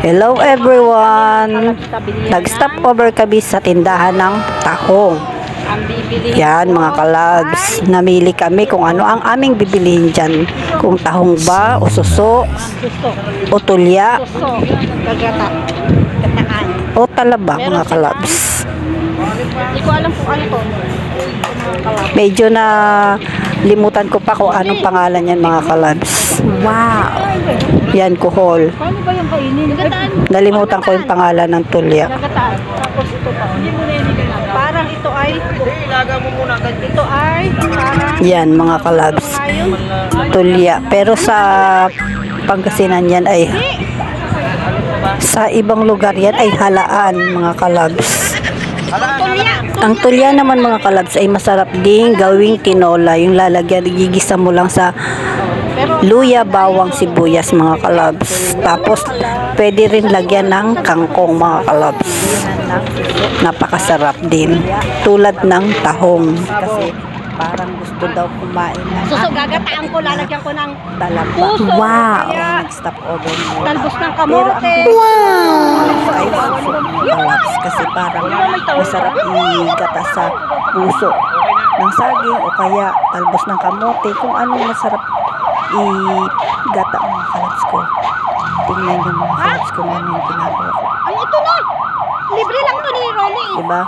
Hello everyone! Nag-stop over kami sa tindahan ng tahong. Yan mga kalabs, namili kami kung ano ang aming bibilihin dyan. Kung tahong ba, o suso, o tulya, o talaba mga kalabs. Hindi ko alam kung ano to. Medyo na limutan ko pa kung anong pangalan yan mga kalabs. Wow! Yan, kuhol. Paano ba yung kainin? Gagataan. Nalimutan ko yung pangalan ng tulya. Gagataan. Tapos ito pa. Hindi mo na yung parang ito ay ilaga mo muna. Ito ay parang Yan mga kalabs. Tulya. Pero sa Pangasinan yan ay sa ibang lugar yan ay halaan mga kalabs. Ang tulya naman mga kalabs ay masarap ding gawing tinola. Yung lalagyan, gigisa mo lang sa luya, bawang, sibuyas mga kalabs. Tapos pwede rin lagyan ng kangkong mga kalabs. Napakasarap din. Tulad ng tahong. Kasi parang gusto daw kumain ng suso. Gagataan ko. Lalagyan ko ng talaba. puso. Wow! Kaya Nag-stop over mo. talbos ng Pero ang kamote. ay suso kalabs kasi parang masarap igata sa puso ng saging o kaya talbos ng kamote, kung anong masarap igata mga kalabs ko. Tingnan nyo mga kalabs ko ano yung ginagawa ko. Ay, ito na. Libre lang to ni Ronnie. Diba?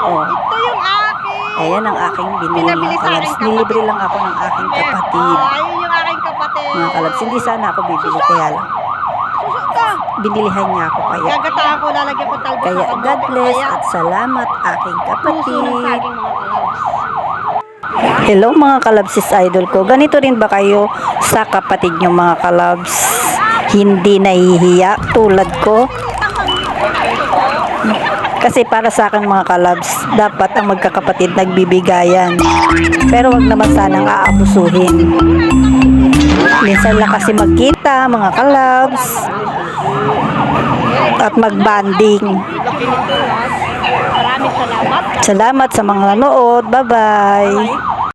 Oh. Ito yung akin. Ayan ang aking binili Pinabili mga sa kalabs. aking kapatid. Nilibre lang ako ng aking kapatid. Ayun yung aking kapatid. Mga kalabs, hindi sana ako bibili kaya lang. Suso ka. Binilihan niya ako kaya. Gagataan ko. Lalagyan ko talbos Kaya ng kamote. God bless Kaya at salamat aking puso ng kapatid. saging mga kalabs. Hello mga kalabsis idol ko. Ganito rin ba kayo sa kapatid nyo mga kalabs? Hindi nahihiya tulad ko? Kasi para sa akin mga kalabs, dapat ang magkakapatid nagbibigayan. Pero wag naman sanang aabusuhin. Minsan lang kasi magkita mga kalabs at magbanding. Maraming salamat. Salamat sa mga nanood. Bye-bye!